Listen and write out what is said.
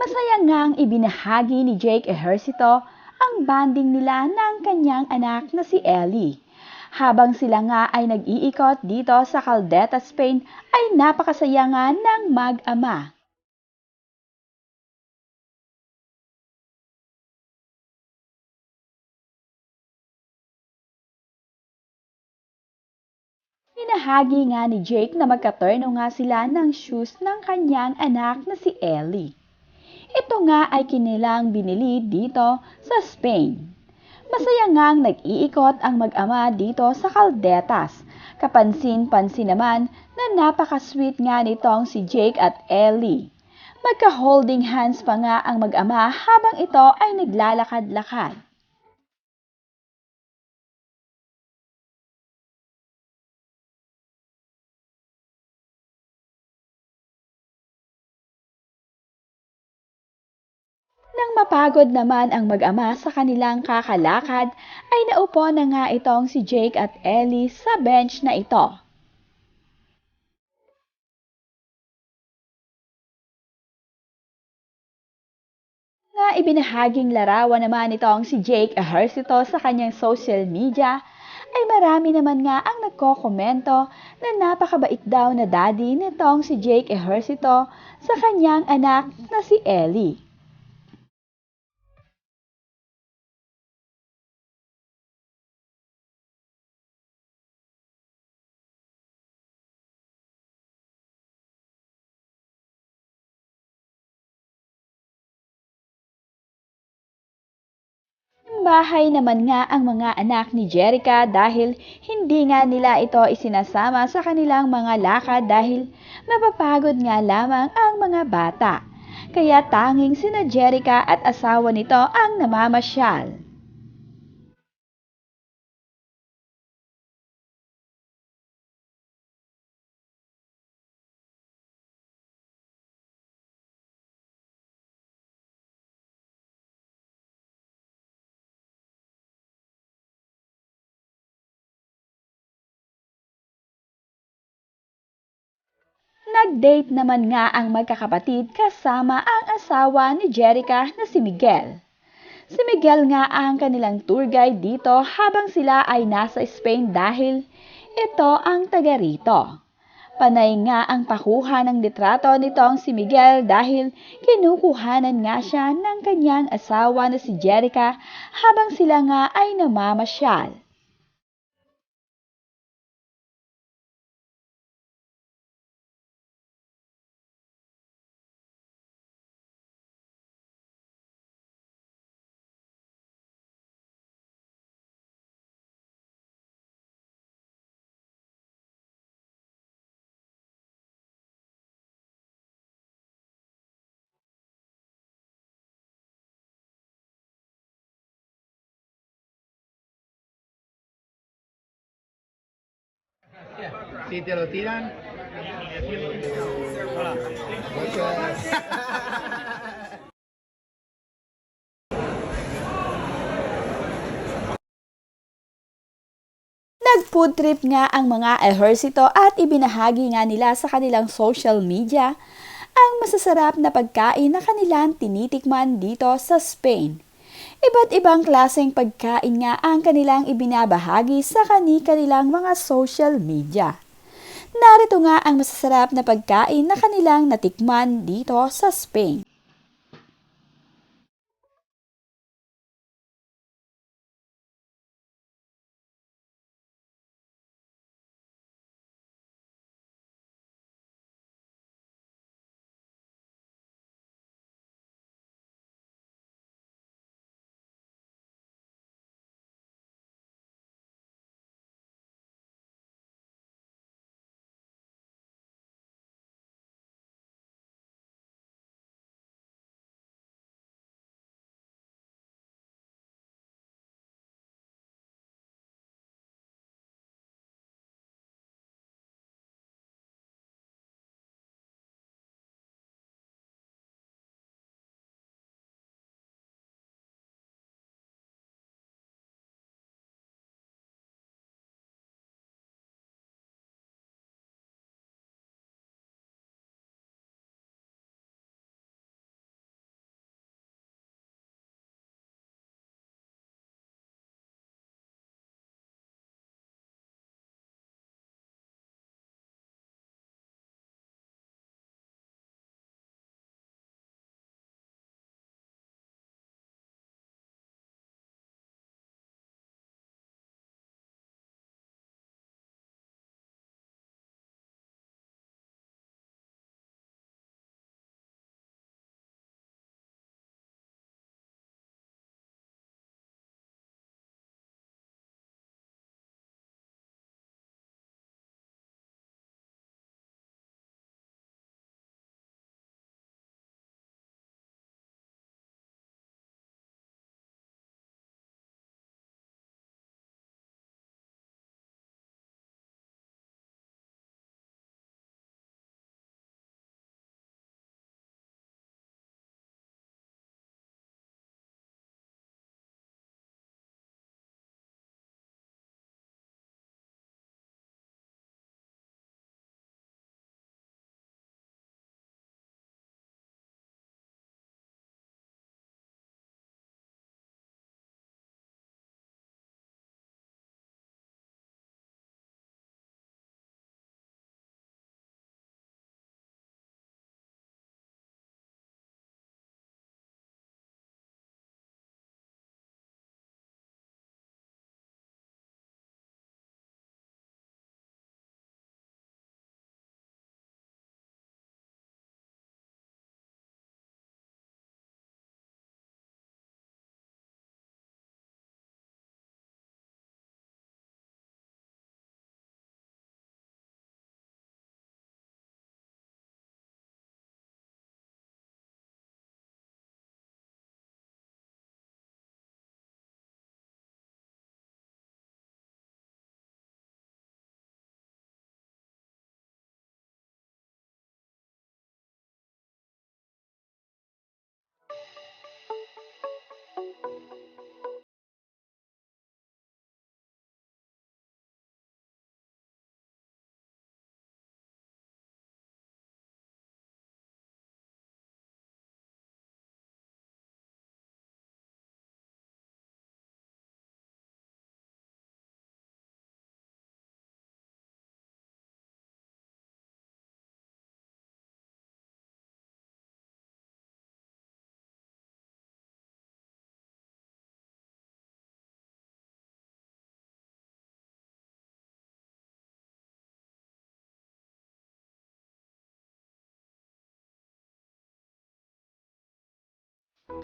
Masaya ngang ibinahagi ni Jake Ejercito ang bonding nila ng kanyang anak na si Ellie. Habang sila nga ay nag-iikot dito sa Caldetas, Spain, ay napakasaya nga ng mag-ama. Binahagi nga ni Jake na magkatorno nga sila ng shoes ng kanyang anak na si Ellie. Ito nga ay kinilang binili dito sa Spain. Masaya ngang nag-iikot ang mag-ama dito sa Caldetas. Kapansin-pansin naman na napaka-sweet nga nitong si Jake at Ellie. Magka-holding hands pa nga ang mag-ama habang ito ay naglalakad-lakad. Nang mapagod naman ang mag-ama sa kanilang kakalakad, ay naupo na nga itong si Jake at Ellie sa bench na ito. Nga ibinahaging larawan naman itong si Jake Ejercito sa kanyang social media, ay marami naman nga ang nagko-komento na napakabait daw na daddy nitong si Jake Ejercito sa kanyang anak na si Ellie. Bahay naman nga ang mga anak ni Jerica dahil hindi nga nila ito isinasama sa kanilang mga lakad dahil mapapagod nga lamang ang mga bata. Kaya tanging sina Jerica at asawa nito ang namamasyal. Nag-date naman nga ang magkakapatid kasama ang asawa ni Jerica na si Miguel. Si Miguel nga ang kanilang tour guide dito habang sila ay nasa Spain dahil ito ang taga rito. Panay nga ang pakuha ng litrato nitong si Miguel dahil kinukuhanan nga siya ng kanyang asawa na si Jerica habang sila nga ay namamasyal. Si te lo tiran. Hola. Nag-food trip nga ang mga Ejercito at ibinahagi nga nila sa kanilang social media ang masasarap na pagkain na kanilang tinitikman dito sa Spain. Iba't ibang klaseng pagkain nga ang kanilang ibinabahagi sa kanilang mga social media. Narito nga ang masasarap na pagkain na kanilang natikman dito sa Spain.